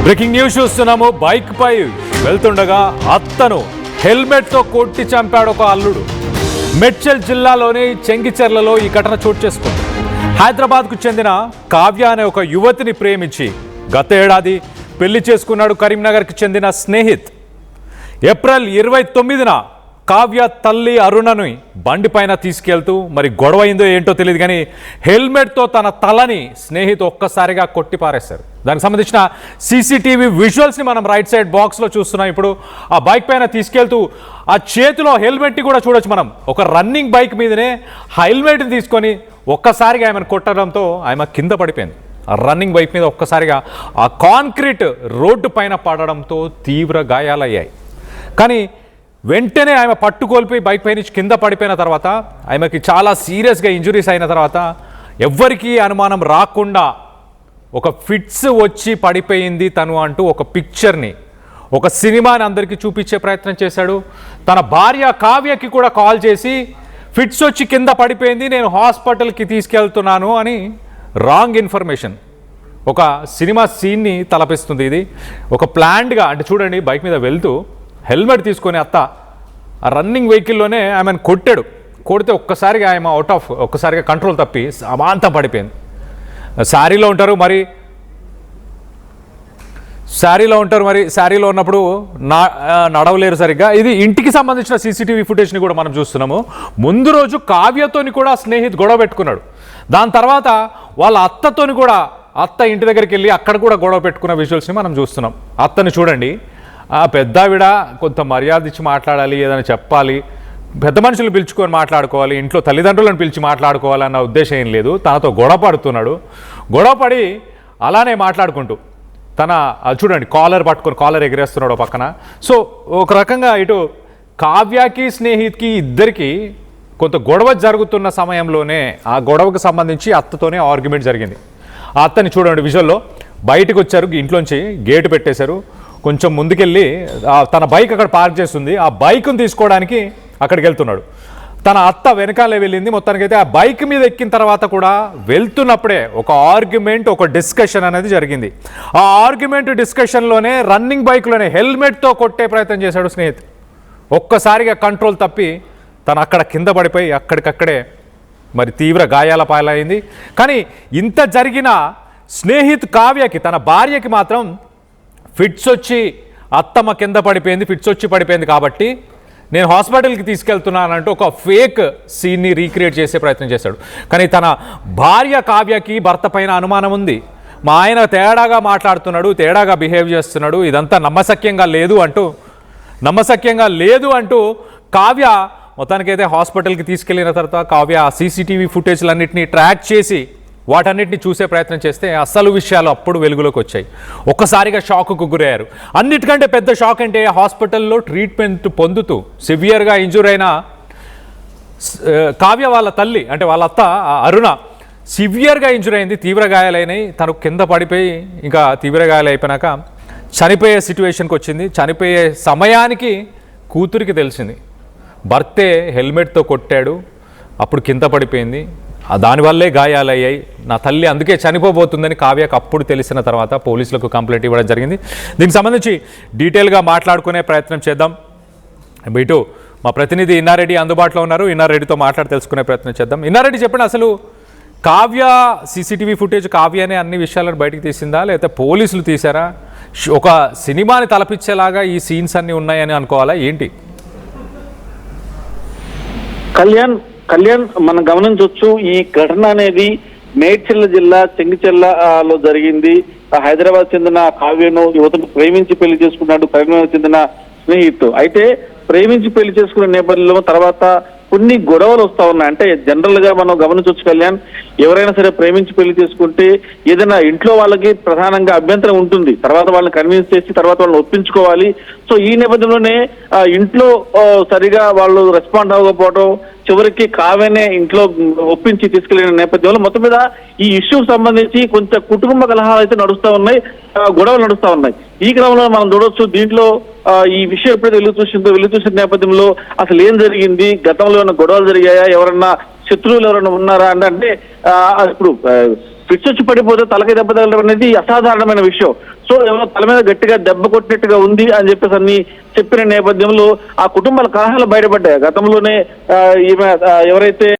Breaking news చూస్తున్నాము. Bike పై వెళ్తుండగా అత్తను హెల్మెట్ తో కొట్టి చంపాడు ఒక అల్లుడు. మేడ్చల్ జిల్లాలోని చెంగిచెర్లలో ఈ ఘటన చోటు చేసుకుంది. హైదరాబాద్కు చెందిన కావ్య అనే ఒక యువతిని ప్రేమించి గత ఏడాది పెళ్లి చేసుకున్నాడు కరీంనగర్కి చెందిన స్నేహిత్. ఏప్రిల్ 29న కావ్య తల్లి అరుణని బండిపైన తీసుకెళ్తూ మరి గొడవ అయిందో ఏంటో తెలియదు కానీ హెల్మెట్తో తన తలని స్నేహితు ఒక్కసారిగా కొట్టి పారేశారు. దానికి సంబంధించిన సీసీటీవీ విజువల్స్ని మనం రైట్ సైడ్ బాక్స్లో చూస్తున్నాం. ఇప్పుడు ఆ బైక్ పైన తీసుకెళ్తూ ఆ చేతిలో హెల్మెట్ని కూడా చూడొచ్చు మనం. ఒక రన్నింగ్ బైక్ మీదనే హెల్మెట్ని తీసుకొని ఒక్కసారిగా ఆమెను కొట్టడంతో ఆమె కింద పడిపోయింది. ఆ రన్నింగ్ బైక్ మీద ఒక్కసారిగా ఆ కాంక్రీట్ రోడ్డు పైన పడడంతో తీవ్ర గాయాలయ్యాయి. కానీ వెంటనే ఆమె పట్టుకోల్పోయి బైక్ పై నుంచి కింద పడిపోయిన తర్వాత ఆమెకి చాలా సీరియస్గా ఇంజురీస్ అయిన తర్వాత ఎవ్వరికీ అనుమానం రాకుండా ఒక ఫిట్స్ వచ్చి పడిపోయింది తను అంటూ ఒక పిక్చర్ని, ఒక సినిమాని అందరికీ చూపించే ప్రయత్నం చేశాడు. తన భార్య కావ్యకి కూడా కాల్ చేసి ఫిట్స్ వచ్చి కింద పడిపోయింది, నేను హాస్పిటల్కి తీసుకెళ్తున్నాను అని రాంగ్ ఇన్ఫర్మేషన్, ఒక సినిమా సీన్ని తలపిస్తుంది. ఇది ఒక ప్లాన్డ్గా, అంటే చూడండి బైక్ మీద వెళ్తూ హెల్మెట్ తీసుకొని అత్త ఆ రన్నింగ్ వెహికల్లోనే ఆమెను కొడితే ఒక్కసారిగా ఆమె ఒక్కసారిగా కంట్రోల్ తప్పి అమాంతం పడిపోయింది. శారీలో ఉంటారు మరి శారీలో ఉన్నప్పుడు నడవలేరు సరిగ్గా. ఇది ఇంటికి సంబంధించిన సీసీటీవీ ఫుటేజ్ని కూడా మనం చూస్తున్నాము. ముందు రోజు కావ్యతోని కూడా స్నేహిత్ గొడవ పెట్టుకున్నాడు. దాని తర్వాత వాళ్ళ అత్తతోని కూడా, అత్త ఇంటి దగ్గరికి వెళ్ళి అక్కడ కూడా గొడవ పెట్టుకున్న విజువల్స్ని మనం చూస్తున్నాం. అత్తని చూడండి, ఆ పెద్దావిడ కొంత మర్యాద ఇచ్చి మాట్లాడాలి, ఏదైనా చెప్పాలి, పెద్ద మనుషులను పిలుచుకొని మాట్లాడుకోవాలి, ఇంట్లో తల్లిదండ్రులను పిలిచి మాట్లాడుకోవాలన్న ఉద్దేశం ఏం లేదు. తనతో గొడవ పడుతున్నాడు. గొడవపడి అలానే మాట్లాడుకుంటూ తన చూడండి కాలర్ ఎగిరేస్తున్నాడు పక్కన. సో ఒక రకంగా ఇటు కావ్యకి స్నేహిత్కి ఇద్దరికి కొంత గొడవ జరుగుతున్న సమయంలోనే ఆ గొడవకు సంబంధించి అత్తతోనే ఆర్గ్యుమెంట్ జరిగింది. ఆ అత్తని చూడండి విజువల్లో, బయటకు వచ్చారు, ఇంట్లోంచి గేటు పెట్టేశారు. కొంచెం ముందుకెళ్ళి తన బైక్ అక్కడ పార్క్ చేస్తుంది. ఆ బైక్ను తీసుకోవడానికి అక్కడికి వెళ్తున్నాడు. తన అత్త వెనకాలే వెళ్ళింది. మొత్తానికైతే ఆ బైక్ మీద ఎక్కిన తర్వాత కూడా వెళ్తున్నప్పుడే ఒక ఆర్గ్యుమెంట్, ఒక డిస్కషన్ అనేది జరిగింది. ఆ ఆర్గ్యుమెంట్ డిస్కషన్లోనే రన్నింగ్ బైక్లోనే హెల్మెట్తో కొట్టే ప్రయత్నం చేశాడు స్నేహిత్. ఒక్కసారిగా కంట్రోల్ తప్పి తను అక్కడ కింద పడిపోయి అక్కడికక్కడే మరి తీవ్ర గాయాల పాలైంది. కానీ ఇంత జరిగిన స్నేహిత్ కావ్యకి, తన భార్యకి మాత్రం ఫిట్స్ వచ్చి అత్తమ్మ కింద పడిపోయింది, ఫిట్స్ వచ్చి పడిపోయింది కాబట్టి నేను హాస్పిటల్కి తీసుకెళ్తున్నానంటూ ఒక ఫేక్ సీన్ని రీక్రియేట్ చేసే ప్రయత్నం చేశాడు. కానీ తన భార్య కావ్యకి భర్త పైన అనుమానం ఉంది. మా ఆయన తేడాగా మాట్లాడుతున్నాడు, తేడాగా బిహేవ్ చేస్తున్నాడు, ఇదంతా నమ్మశక్యంగా లేదు అంటూ కావ్య మొత్తానికైతే హాస్పిటల్కి తీసుకెళ్లిన తర్వాత కావ్య సీసీటీవీ ఫుటేజ్లన్నింటినీ ట్రాక్ చేసి వాటన్నిటిని చూసే ప్రయత్నం చేస్తే అసలు విషయాలు అప్పుడు వెలుగులోకి వచ్చాయి. ఒక్కసారిగా షాక్కు గురయ్యారు. అన్నిటికంటే పెద్ద షాక్ అంటే హాస్పిటల్లో ట్రీట్మెంట్ పొందుతూ సివియర్గా ఇంజూర్ అయిన కావ్య వాళ్ళ తల్లి, అంటే వాళ్ళ అత్త అరుణ సివియర్గా ఇంజూర్ అయింది, తీవ్ర గాయాలైనాయి. తను కింద పడిపోయి ఇంకా తీవ్ర గాయాలు అయిపోయినాక చనిపోయే సిచ్యువేషన్కి వచ్చింది. చనిపోయే సమయానికి కూతురికి తెలిసింది భర్తే హెల్మెట్తో కొట్టాడు, అప్పుడు కింద పడిపోయింది, దానివల్లే గాయాలయ్యాయి, నా తల్లి అందుకే చనిపోబోతుందని కావ్యకు అప్పుడు తెలిసిన తర్వాత పోలీసులకు కంప్లైంట్ ఇవ్వడం జరిగింది. దీనికి సంబంధించి డీటెయిల్గా మాట్లాడుకునే ప్రయత్నం చేద్దాం. ఇటు మా ప్రతినిధి ఇన్నారెడ్డి అందుబాటులో ఉన్నారు. ఇన్నారెడ్డితో మాట్లాడి తెలుసుకునే ప్రయత్నం చేద్దాం. ఇన్నారెడ్డి చెప్పండి, అసలు కావ్య సీసీటీవీ ఫుటేజ్ కావ్యనే అన్ని విషయాలను బయటకు తీసిందా, లేకపోతే పోలీసులు తీశారా? ఒక సినిమాని తలపించేలాగా ఈ సీన్స్ అన్నీ ఉన్నాయని అనుకోవాలా ఏంటి? కళ్యాణ్ మనం గమనించవచ్చు, ఈ ఘటన అనేది మేడ్చల్ జిల్లా చెంగిచెర్లలో జరిగింది. హైదరాబాద్ చెందిన కావ్యను యువతను ప్రేమించి పెళ్లి చేసుకున్నాడు కరీంనగర్ చెందిన స్నేహితుడు. అయితే ప్రేమించి పెళ్లి చేసుకున్న నేపథ్యంలో తర్వాత కొన్ని గొడవలు వస్తా ఉన్నాయి. అంటే జనరల్ గా మనం గమనించవచ్చు కళ్యాణ్, ఎవరైనా సరే ప్రేమించి పెళ్లి చేసుకుంటే ఏదైనా ఇంట్లో వాళ్ళకి ప్రధానంగా అభ్యంతరం ఉంటుంది, తర్వాత వాళ్ళని కన్విన్స్ చేసి తర్వాత వాళ్ళని ఒప్పించుకోవాలి. సో ఈ నేపథ్యంలోనే ఇంట్లో సరిగా వాళ్ళు రెస్పాండ్ అవ్వకపోవడం, చివరికి కావ్యనే ఇంట్లో ఒప్పించి తీసుకెళ్లిన నేపథ్యంలో మొత్తం మీద ఈ ఇష్యూకి సంబంధించి కొంచెం కుటుంబ కలహాలు అయితే నడుస్తా ఉన్నాయి, గొడవలు నడుస్తా ఉన్నాయి. ఈ క్రమంలో మనం చూడొచ్చు, దీంట్లో ఈ విషయం ఎప్పుడైతే వెలుగు చూసిన నేపథ్యంలో అసలు ఏం జరిగింది, గతంలో ఏమైనా గొడవలు జరిగాయా, ఎవరన్నా శత్రువులు ఎవరైనా ఉన్నారా అంటే ఇప్పుడు ఫిట్స్ వచ్చి పడిపోతే తలకి దెబ్బ తగలడం అనేది అసాధారణమైన విషయం. సో ఎవరో తల మీద గట్టిగా దెబ్బ కొట్టినట్టుగా ఉంది అని చెప్పేసి అన్ని చెప్పిన నేపథ్యంలో ఆ కుటుంబాల కలహాలు బయటపడ్డాయి. గతంలోనే ఈమె ఎవరైతే